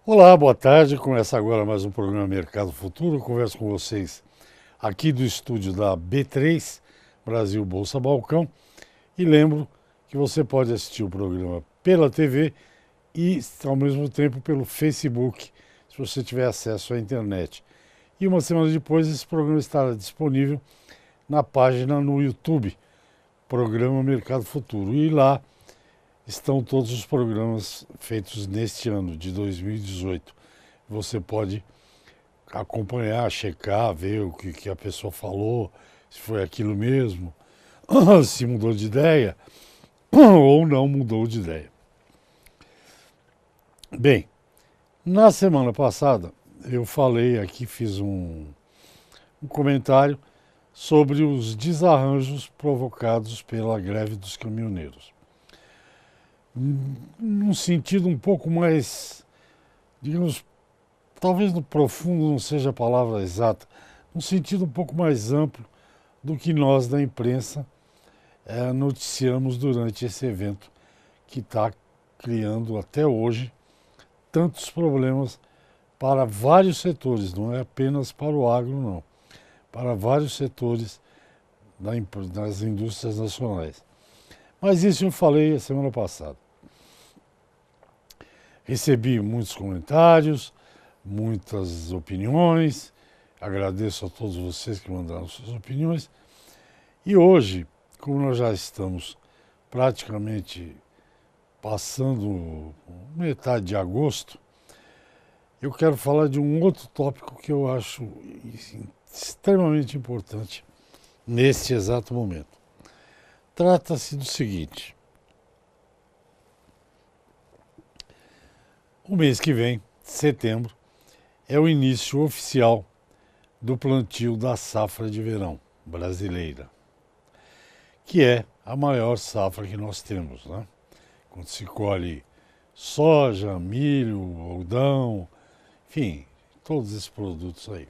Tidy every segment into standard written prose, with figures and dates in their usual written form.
Olá, boa tarde. Começa agora mais um programa Mercado Futuro. Eu converso com vocês aqui do estúdio da B3, Brasil Bolsa Balcão. E lembro que você pode assistir o programa pela TV e, ao mesmo tempo, pelo Facebook, se você tiver acesso à internet. E uma semana depois, esse programa estará disponível na página no YouTube, Programa Mercado Futuro. E lá estão todos os programas feitos neste ano, de 2018. Você pode acompanhar, checar, ver o que a pessoa falou, se foi aquilo mesmo, se mudou de ideia ou não mudou de ideia. Bem, na semana passada eu falei aqui, fiz um comentário sobre os desarranjos provocados pela greve dos caminhoneiros. Num sentido um pouco mais, digamos, talvez no profundo não seja a palavra exata, num sentido um pouco mais amplo do que nós da imprensa noticiamos durante esse evento que está criando até hoje tantos problemas para vários setores, não é apenas para o agro, não, para vários setores das indústrias nacionais. Mas isso eu falei a semana passada. Recebi muitos comentários, muitas opiniões, agradeço a todos vocês que mandaram suas opiniões. E hoje, como nós já estamos praticamente passando metade de agosto, eu quero falar de um outro tópico que eu acho extremamente importante neste exato momento. Trata-se do seguinte: o mês que vem, setembro, é o início oficial do plantio da safra de verão brasileira, que é a maior safra que nós temos, né? Quando se colhe soja, milho, algodão, enfim, todos esses produtos aí.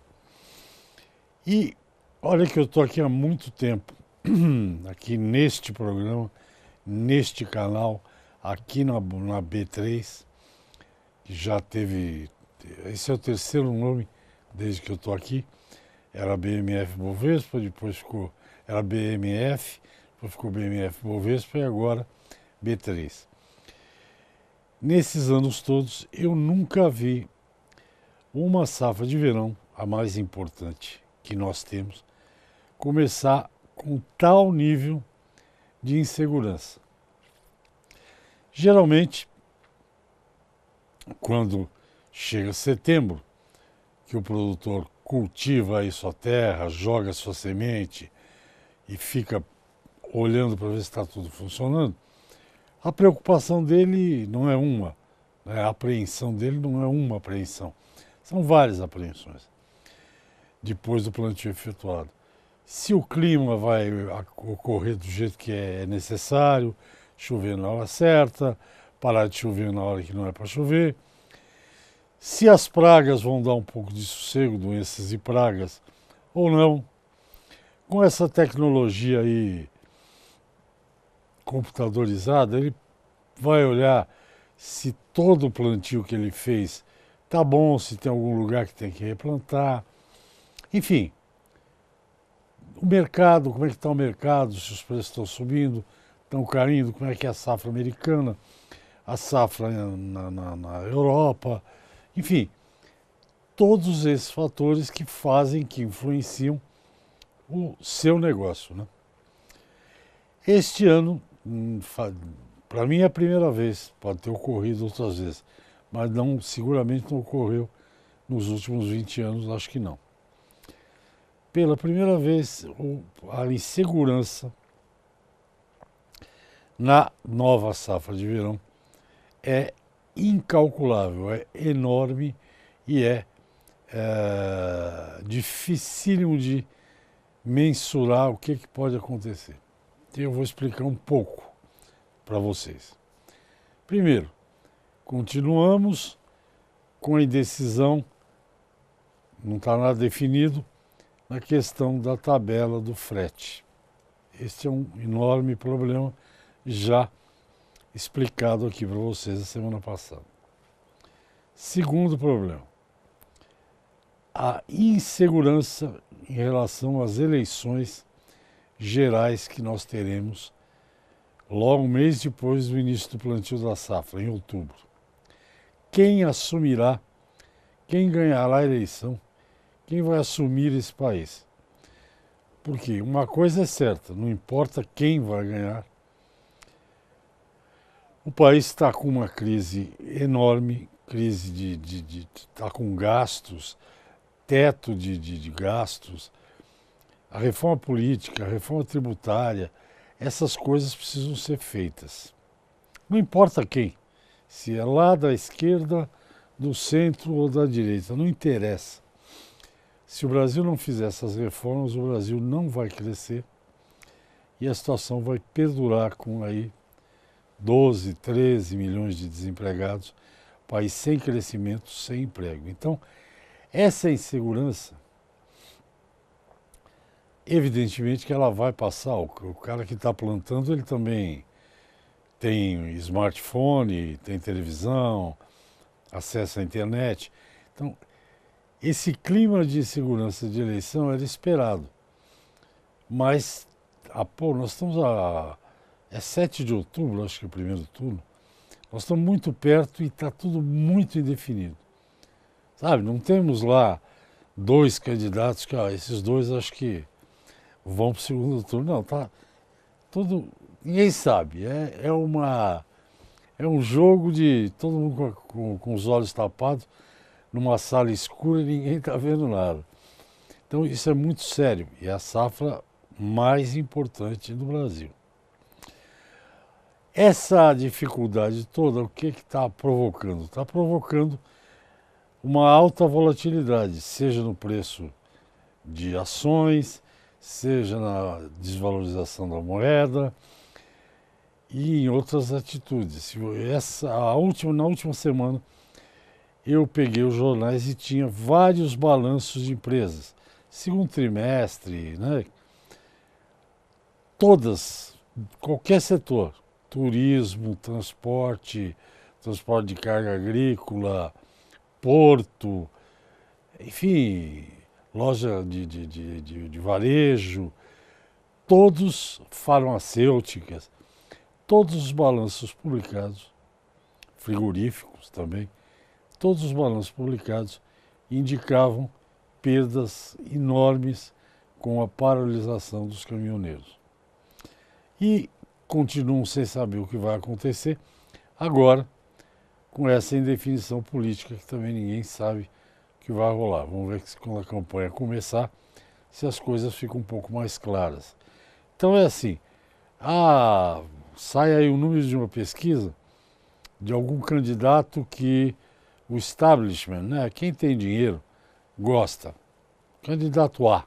E olha que eu estou aqui há muito tempo, aqui neste programa, neste canal, aqui na B3, que já teve, esse é o terceiro nome desde que eu estou aqui, era BMF Bovespa, depois era BMF, depois ficou BMF Bovespa e agora B3. Nesses anos todos, eu nunca vi uma safra de verão, a mais importante que nós temos, começar com tal nível de insegurança. Geralmente, quando chega setembro, que o produtor cultiva aí sua terra, joga sua semente e fica olhando para ver se está tudo funcionando, a preocupação dele não é uma, né? A apreensão dele não é uma apreensão, são várias apreensões depois do plantio efetuado. Se o clima vai ocorrer do jeito que é necessário, chover na hora certa, parar de chover na hora que não é para chover, se as pragas vão dar um pouco de sossego, doenças e pragas, ou não. Com essa tecnologia aí computadorizada, ele vai olhar se todo o plantio que ele fez tá bom, se tem algum lugar que tem que replantar. Enfim, o mercado, como é que está o mercado, se os preços estão subindo, estão caindo, como é que é a safra americana, a safra na Europa, enfim, todos esses fatores que fazem, que influenciam o seu negócio, né? Este ano, para mim é a primeira vez, pode ter ocorrido outras vezes, mas não, seguramente não ocorreu nos últimos 20 anos, acho que não. Pela primeira vez, a insegurança na nova safra de verão é incalculável, é enorme e é dificílimo de mensurar o que pode acontecer. Então eu vou explicar um pouco para vocês. Primeiro, continuamos com a indecisão, não está nada definido, na questão da tabela do frete. Este é um enorme problema já explicado aqui para vocês a semana passada. Segundo problema, a insegurança em relação às eleições gerais que nós teremos logo um mês depois do início do plantio da safra, em outubro. Quem assumirá, quem ganhará a eleição, quem vai assumir esse país? Porque uma coisa é certa, não importa quem vai ganhar, o país está com uma crise enorme, crise está com gastos, teto de gastos, a reforma política, a reforma tributária, essas coisas precisam ser feitas. Não importa quem, se é lá da esquerda, do centro ou da direita, não interessa. Se o Brasil não fizer essas reformas, o Brasil não vai crescer e a situação vai perdurar com aí 12, 13 milhões de desempregados, país sem crescimento, sem emprego. Então, essa insegurança, evidentemente que ela vai passar. O cara que está plantando, ele também tem smartphone, tem televisão, acesso à internet. Então, esse clima de insegurança de eleição era esperado. Mas, nós estamos é 7 de outubro, acho que é o primeiro turno. Nós estamos muito perto e está tudo muito indefinido. Sabe, não temos lá 2 candidatos que, esses 2 acho que vão para o segundo turno. Não, tá tudo, ninguém sabe. É um jogo de todo mundo com os olhos tapados, numa sala escura e ninguém está vendo nada. Então isso é muito sério e é a safra mais importante do Brasil. Essa dificuldade toda, o que está provocando? Está provocando uma alta volatilidade, seja no preço de ações, seja na desvalorização da moeda e em outras atitudes. Na última semana, eu peguei os jornais e tinha vários balanços de empresas. Segundo trimestre, né? Todas, qualquer setor, turismo, transporte de carga agrícola, porto, enfim, loja de varejo, todos farmacêuticas, todos os balanços publicados, frigoríficos também, todos os balanços publicados indicavam perdas enormes com a paralisação dos caminhoneiros. E continuam sem saber o que vai acontecer agora com essa indefinição política que também ninguém sabe o que vai rolar. Vamos ver se quando a campanha começar, se as coisas ficam um pouco mais claras. Então é assim, sai aí o número de uma pesquisa de algum candidato que o establishment, né, quem tem dinheiro, gosta. Candidato A.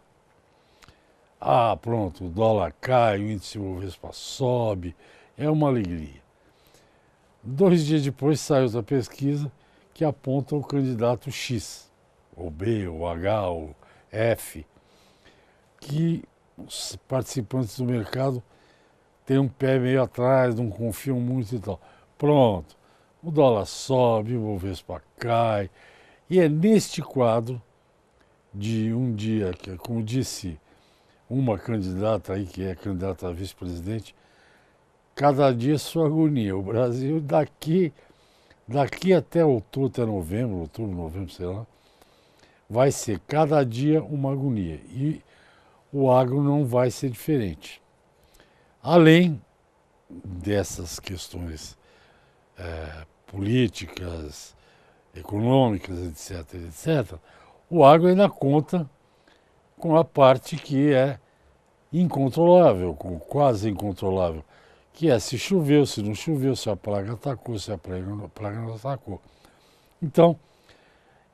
Pronto, o dólar cai, o índice Bovespa sobe, é uma alegria. 2 dias depois sai outra pesquisa que aponta o candidato X, ou B, ou H, ou F, que os participantes do mercado têm um pé meio atrás, não confiam muito e tal. Pronto, o dólar sobe, o Bovespa cai, e é neste quadro de um dia, que, como disse uma candidata aí, que é candidata a vice-presidente, cada dia sua agonia. O Brasil daqui até outubro, até novembro, sei lá, vai ser cada dia uma agonia. E o agro não vai ser diferente. Além dessas questões políticas, econômicas, etc., o agro ainda conta com a parte que é incontrolável, quase incontrolável, que é se choveu, se não choveu, se a praga atacou, se a praga não atacou. Então,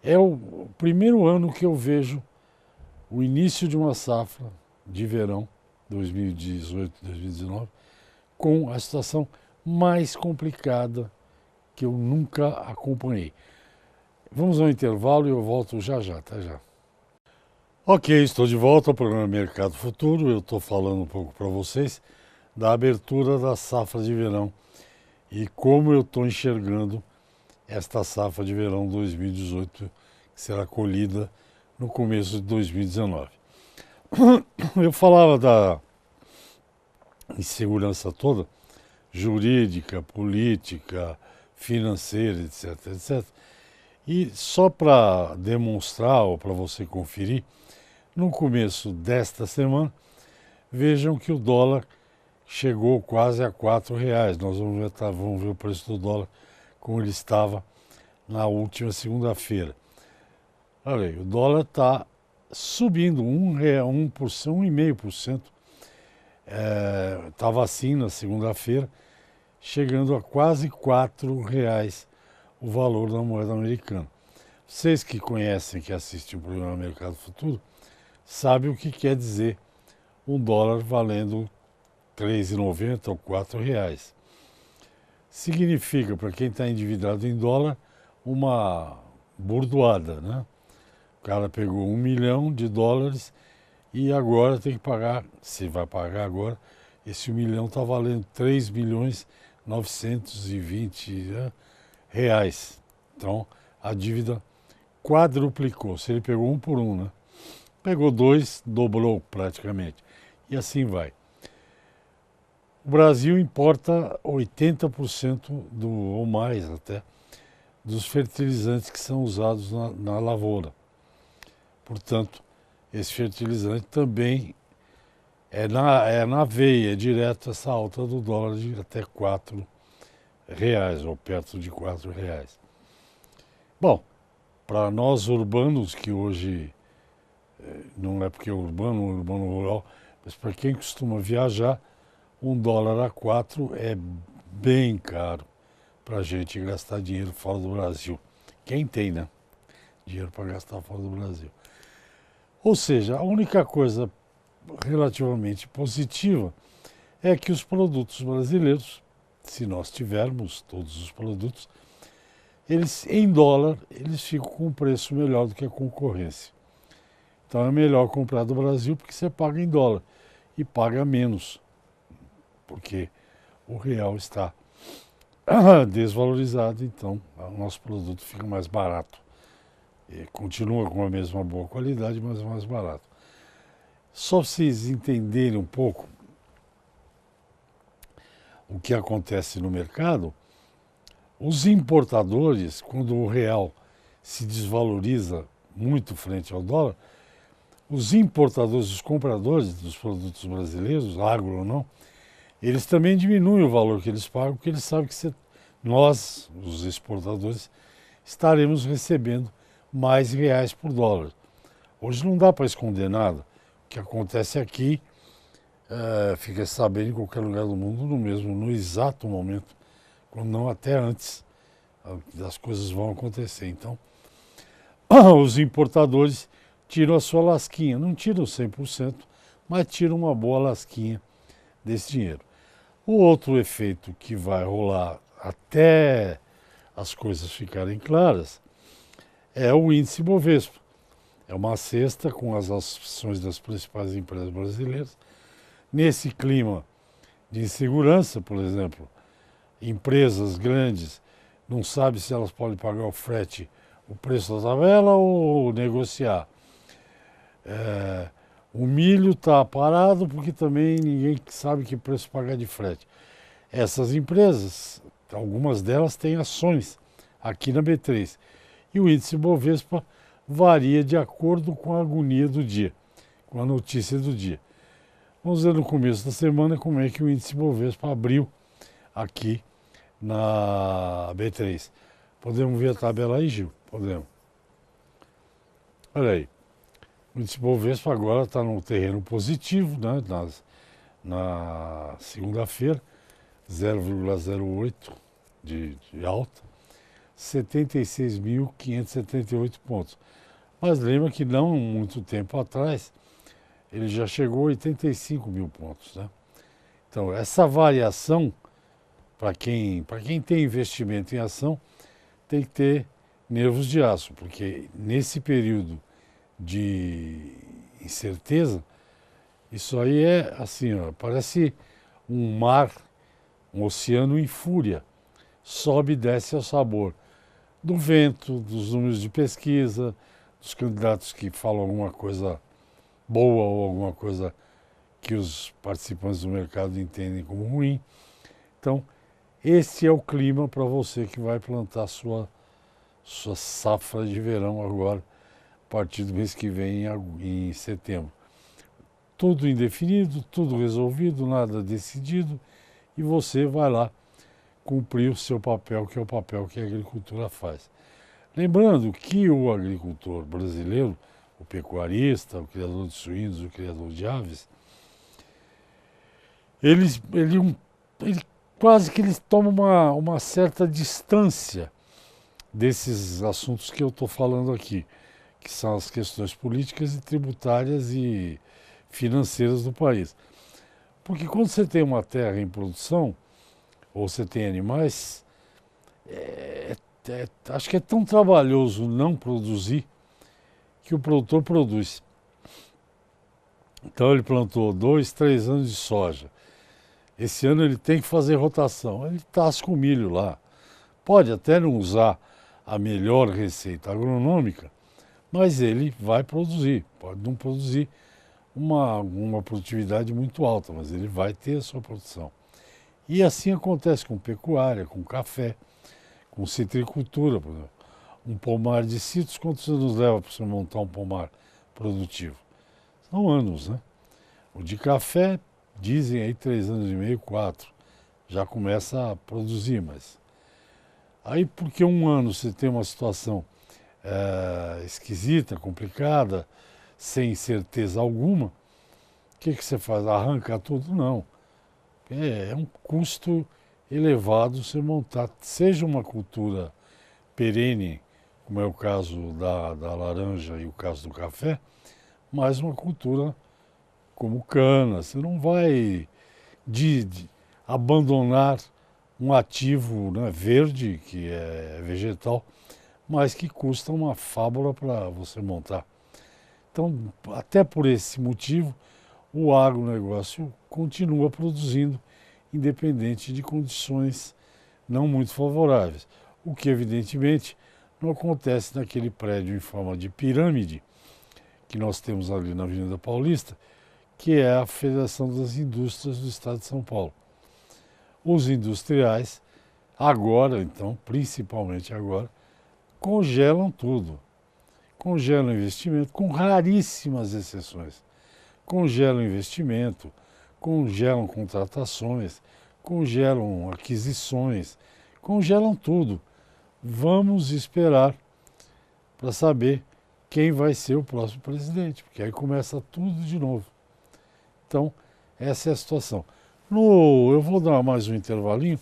é o primeiro ano que eu vejo o início de uma safra de verão, 2018, 2019, com a situação mais complicada que eu nunca acompanhei. Vamos ao intervalo e eu volto já, até já. Ok, estou de volta ao programa Mercado Futuro. Eu estou falando um pouco para vocês da abertura da safra de verão e como eu estou enxergando esta safra de verão 2018, que será colhida no começo de 2019. Eu falava da insegurança toda, jurídica, política, financeira, etc, etc. E só para demonstrar ou para você conferir, no começo desta semana, vejam que o dólar chegou quase a R$ 4. Nós vamos ver o preço do dólar como ele estava na última segunda-feira. Olha aí, o dólar está subindo 1,5%. Estava assim na segunda-feira, chegando a quase R$ 4 o valor da moeda americana. Vocês que conhecem, que assistem o programa Mercado Futuro, sabem o que quer dizer um dólar valendo R$ 3,90 ou R$ 4. Significa, para quem está endividado em dólar, uma burdoada, né? O cara pegou $1 milhão e agora tem que pagar, se vai pagar agora, esse 1 milhão está valendo 3.920.000, né, reais. Então, a dívida quadruplicou. Se ele pegou um por um, né? Pegou dois, dobrou praticamente. E assim vai. O Brasil importa 80% ou mais até, dos fertilizantes que são usados na lavoura. Portanto, esse fertilizante também é na veia, é direto essa alta do dólar de até R$ 4, ou perto de R$ 4. Bom, para nós urbanos, que hoje não é porque é urbano rural, mas para quem costuma viajar, $1 a 4 é bem caro para a gente gastar dinheiro fora do Brasil. Quem tem, né? Dinheiro para gastar fora do Brasil. Ou seja, a única coisa relativamente positiva é que os produtos brasileiros, se nós tivermos todos os produtos, eles em dólar, eles ficam com um preço melhor do que a concorrência. Então é melhor comprar do Brasil porque você paga em dólar e paga menos, porque o real está desvalorizado, então o nosso produto fica mais barato. Continua com a mesma boa qualidade, mas mais barato. Só para vocês entenderem um pouco o que acontece no mercado, os importadores, quando o real se desvaloriza muito frente ao dólar, os importadores, os compradores dos produtos brasileiros, agro ou não, eles também diminuem o valor que eles pagam, porque eles sabem que nós, os exportadores, estaremos recebendo mais reais por dólar. Hoje não dá para esconder nada. O que acontece aqui, fica sabendo em qualquer lugar do mundo, no exato momento, quando não até antes das coisas vão acontecer. Então, os importadores tiram a sua lasquinha, não tiram 100%, mas tiram uma boa lasquinha desse dinheiro. O outro efeito que vai rolar até as coisas ficarem claras é o índice Bovespa. É uma cesta com as ações das principais empresas brasileiras. Nesse clima de insegurança, por exemplo, empresas grandes não sabem se elas podem pagar o frete, o preço da tabela ou negociar. O milho está parado porque também ninguém sabe que preço pagar de frete. Essas empresas, algumas delas têm ações aqui na B3. E o índice Bovespa varia de acordo com a agonia do dia, com a notícia do dia. Vamos ver no começo da semana como é que o índice Bovespa abriu aqui na B3. Podemos ver a tabela aí, Gil? Podemos. Olha aí. O índice Bovespa agora está no terreno positivo, né? Na segunda-feira, 0,08 de alta, 76.578 pontos. Mas lembra que não muito tempo atrás, ele já chegou a 85 mil pontos, né? Então, essa variação, para quem tem investimento em ação, tem que ter nervos de aço, porque nesse período de incerteza, isso aí é assim, ó, parece um oceano em fúria, sobe e desce ao sabor. do vento, dos números de pesquisa, dos candidatos que falam alguma coisa boa ou alguma coisa que os participantes do mercado entendem como ruim. Então, esse é o clima para você que vai plantar sua safra de verão agora, a partir do mês que vem, em setembro. Tudo indefinido, tudo resolvido, nada decidido, e você vai lá cumprir o seu papel, que é o papel que a agricultura faz. Lembrando que o agricultor brasileiro, o pecuarista, o criador de suínos, o criador de aves, ele quase que eles tomam uma certa distância desses assuntos que eu estou falando aqui, que são as questões políticas e tributárias e financeiras do país. Porque quando você tem uma terra em produção, ou você tem animais, acho que é tão trabalhoso não produzir que o produtor produz. Então ele plantou 2, 3 anos de soja. Esse ano ele tem que fazer rotação. Ele tasca o milho lá. Pode até não usar a melhor receita agronômica, mas ele vai produzir. Pode não produzir uma produtividade muito alta, mas ele vai ter a sua produção. E assim acontece com pecuária, com café, com citricultura, por exemplo. Um pomar de citros, quantos anos leva para você montar um pomar produtivo? São anos, né? O de café, dizem aí 3 anos e meio, 4. Já começa a produzir, mas... Aí, porque um ano você tem uma situação esquisita, complicada, sem certeza alguma, o que você faz? Arranca tudo? Não. É um custo elevado você montar, seja uma cultura perene, como é o caso da laranja e o caso do café, mas uma cultura como cana. Você não vai abandonar um ativo, né, verde, que é vegetal, mas que custa uma fábula para você montar. Então, até por esse motivo, o agronegócio continua produzindo, independente de condições não muito favoráveis. O que, evidentemente, não acontece naquele prédio em forma de pirâmide que nós temos ali na Avenida Paulista, que é a Federação das Indústrias do Estado de São Paulo. Os industriais, agora, então, principalmente agora, congelam tudo. Congelam investimento, com raríssimas exceções. Congelam investimento, congelam contratações, congelam aquisições, congelam tudo. Vamos esperar para saber quem vai ser o próximo presidente, porque aí começa tudo de novo. Então, essa é a situação. Eu vou dar mais um intervalinho.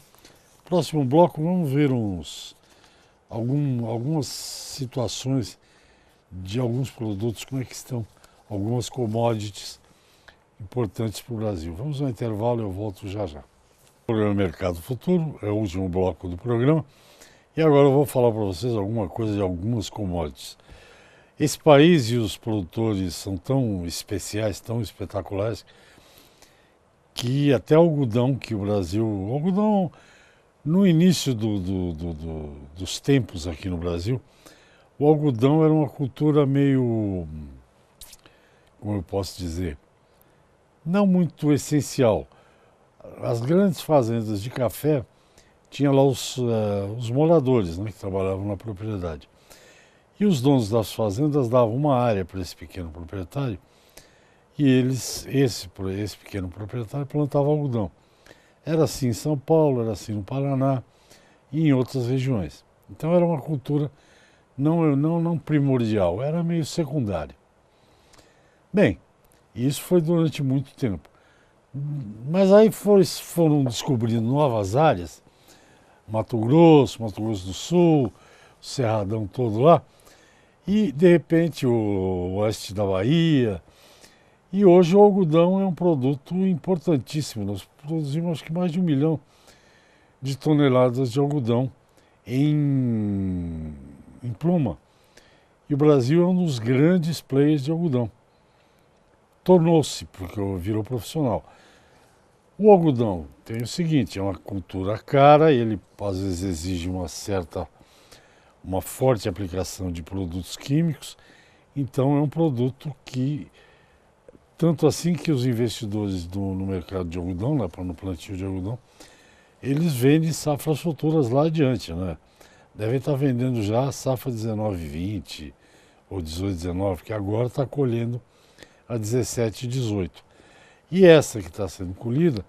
Próximo bloco, vamos ver algumas situações de alguns produtos, como é que estão, algumas commodities importantes para o Brasil. Vamos ao intervalo e eu volto já já. O programa Mercado Futuro é o último bloco do programa e agora eu vou falar para vocês alguma coisa de algumas commodities. Esse país e os produtores são tão especiais, tão espetaculares, que até algodão que o Brasil... Algodão, no início dos tempos aqui no Brasil, o algodão era uma cultura meio, como eu posso dizer, não muito essencial. As grandes fazendas de café tinham lá os moradores, né, que trabalhavam na propriedade. E os donos das fazendas davam uma área para esse pequeno proprietário e esse pequeno proprietário plantava algodão. Era assim em São Paulo, era assim no Paraná e em outras regiões. Então era uma cultura não primordial, era meio secundária. Bem, isso foi durante muito tempo. Mas aí foram descobrindo novas áreas, Mato Grosso do Sul, o Cerradão todo lá, e de repente o oeste da Bahia. E hoje o algodão é um produto importantíssimo. Nós produzimos acho que mais de 1 milhão de toneladas de algodão em pluma. E o Brasil é um dos grandes players de algodão. Tornou-se, porque virou profissional. O algodão tem o seguinte, é uma cultura cara, ele às vezes exige uma certa uma forte aplicação de produtos químicos, então é um produto que, tanto assim que os investidores no mercado de algodão, no plantio de algodão, eles vendem safras futuras lá adiante, né? Devem estar vendendo já a safra 19-20 ou 18-19, que agora está colhendo a 17-18. E essa que está sendo colhida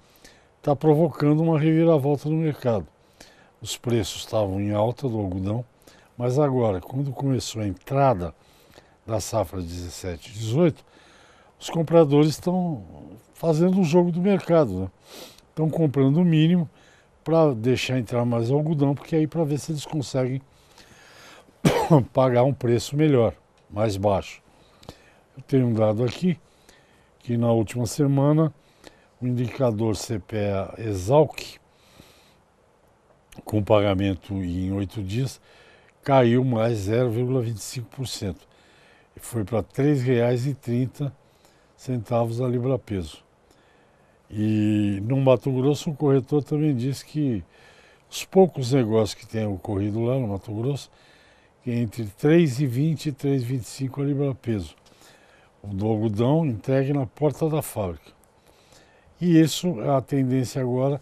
está provocando uma reviravolta no mercado. Os preços estavam em alta do algodão, mas agora, quando começou a entrada da safra 17-18, os compradores estão fazendo o jogo do mercado, né? Estão comprando o mínimo para deixar entrar mais algodão, porque aí para ver se eles conseguem pagar um preço melhor, mais baixo. Eu tenho um dado aqui que na última semana o indicador CPEA-Esalq, com pagamento em 8 dias, caiu mais 0,25%. E foi para R$ 3,30 a libra-peso. E no Mato Grosso o corretor também disse que os poucos negócios que têm ocorrido lá no Mato Grosso, que é entre 3,20 e 3,25 a libra-peso. O do algodão entregue na porta da fábrica. E isso, a tendência agora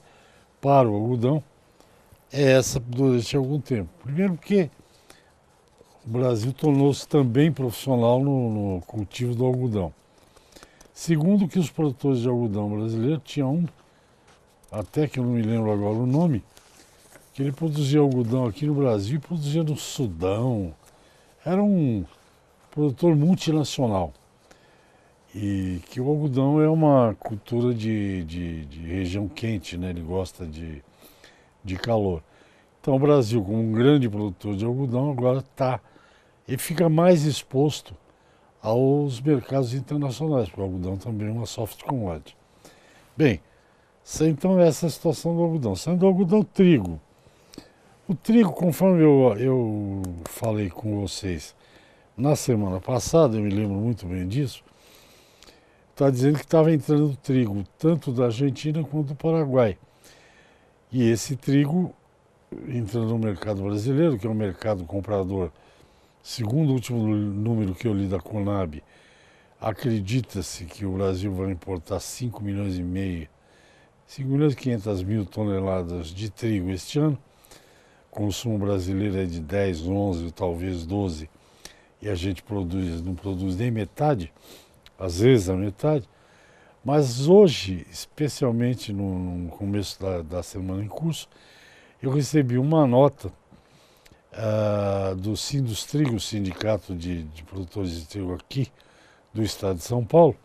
para o algodão é essa durante algum tempo. Primeiro porque o Brasil tornou-se também profissional no cultivo do algodão. Segundo que os produtores de algodão brasileiros tinham um, até que eu não me lembro agora o nome, que ele produzia algodão aqui no Brasil e produzia no Sudão. Era um produtor multinacional. E que o algodão é uma cultura de região quente, né? Ele gosta de calor. Então o Brasil, como um grande produtor de algodão, agora ele fica mais exposto aos mercados internacionais, porque o algodão também é uma soft commodity. Bem, então essa é a situação do algodão. Saindo do algodão, trigo. O trigo, conforme eu falei com vocês na semana passada, eu me lembro muito bem disso, está dizendo que estava entrando trigo tanto da Argentina quanto do Paraguai. E esse trigo entrando no mercado brasileiro, que é um mercado comprador, segundo o último número que eu li da Conab, acredita-se que o Brasil vai importar 5 milhões e meio, 5 milhões e 500 mil toneladas de trigo este ano. O consumo brasileiro é de 10, 11, talvez 12, e a gente não produz nem metade, às vezes a metade. Mas hoje, especialmente no começo da semana em curso, eu recebi uma nota do Sindustrigo, o sindicato de produtores de trigo aqui do estado de São Paulo,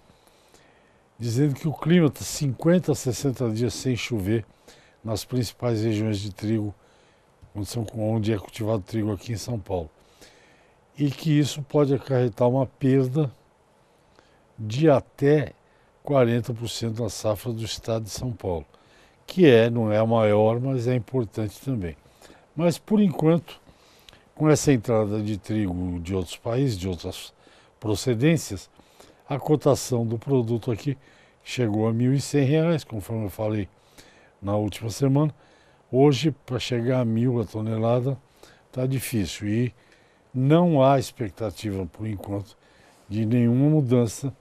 dizendo que o clima está 50 a 60 dias sem chover nas principais regiões de trigo, onde é cultivado trigo aqui em São Paulo. E que isso pode acarretar uma perda de até 40% da safra do estado de São Paulo, que não é a maior, mas é importante também. Mas, por enquanto, com essa entrada de trigo de outros países, de outras procedências, a cotação do produto aqui chegou a R$ 1.100, conforme eu falei na última semana. Hoje, para chegar a 1.000 a tonelada, está difícil e não há expectativa, por enquanto, de nenhuma mudança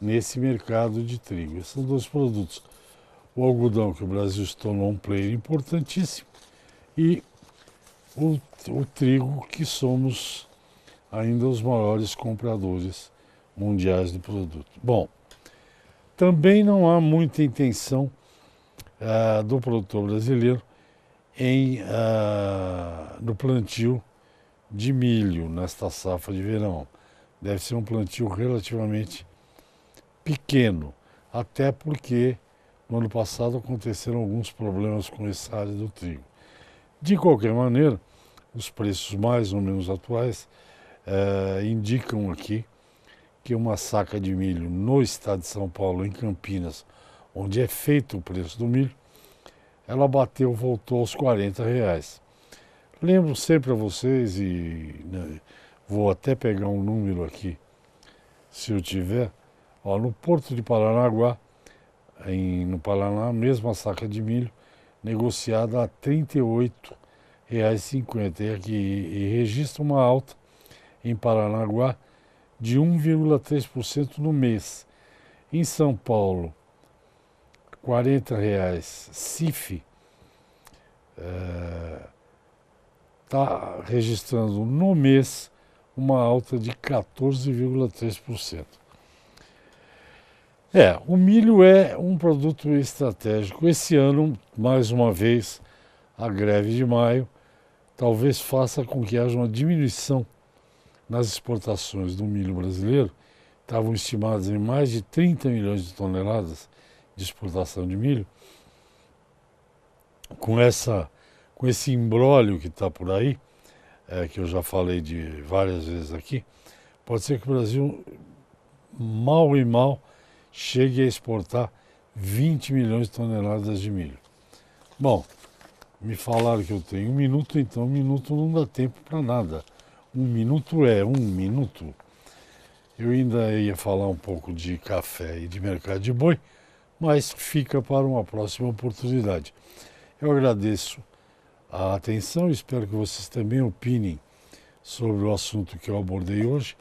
nesse mercado de trigo. Esses são dois produtos. O algodão, que o Brasil se tornou um player importantíssimo, e o trigo, que somos ainda os maiores compradores mundiais do produto. Bom, também não há muita intenção do produtor brasileiro no plantio de milho nesta safra de verão. Deve ser um plantio relativamente pequeno, até porque no ano passado aconteceram alguns problemas com essa área do trigo. De qualquer maneira, os preços mais ou menos atuais indicam aqui que uma saca de milho no estado de São Paulo, em Campinas, onde é feito o preço do milho, ela voltou aos R$ 40. Lembro sempre a vocês, vou até pegar um número aqui, se eu tiver, no Porto de Paranaguá, no Paraná, mesmo a saca de milho, negociada a R$ 38 R$ 1,50 e registra uma alta em Paranaguá de 1,3% no mês. Em São Paulo, R$ 40. CIF está registrando no mês uma alta de 14,3%. O milho é um produto estratégico. Esse ano, mais uma vez, a greve de maio talvez faça com que haja uma diminuição nas exportações do milho brasileiro. Estavam estimadas em mais de 30 milhões de toneladas de exportação de milho. Com esse imbróglio que está por aí, que eu já falei de várias vezes aqui, pode ser que o Brasil, mal e mal, chegue a exportar 20 milhões de toneladas de milho. Bom, me falaram que eu tenho 1 minuto, então 1 minuto não dá tempo para nada. 1 minuto é 1 minuto. Eu ainda ia falar um pouco de café e de mercado de boi, mas fica para uma próxima oportunidade. Eu agradeço a atenção e espero que vocês também opinem sobre o assunto que eu abordei hoje,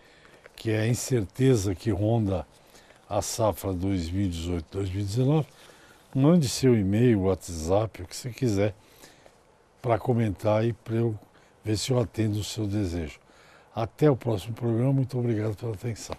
que é a incerteza que ronda a safra 2018-2019. Mande seu e-mail, WhatsApp, o que você quiser, para comentar e para eu ver se eu atendo o seu desejo. Até o próximo programa. Muito obrigado pela atenção.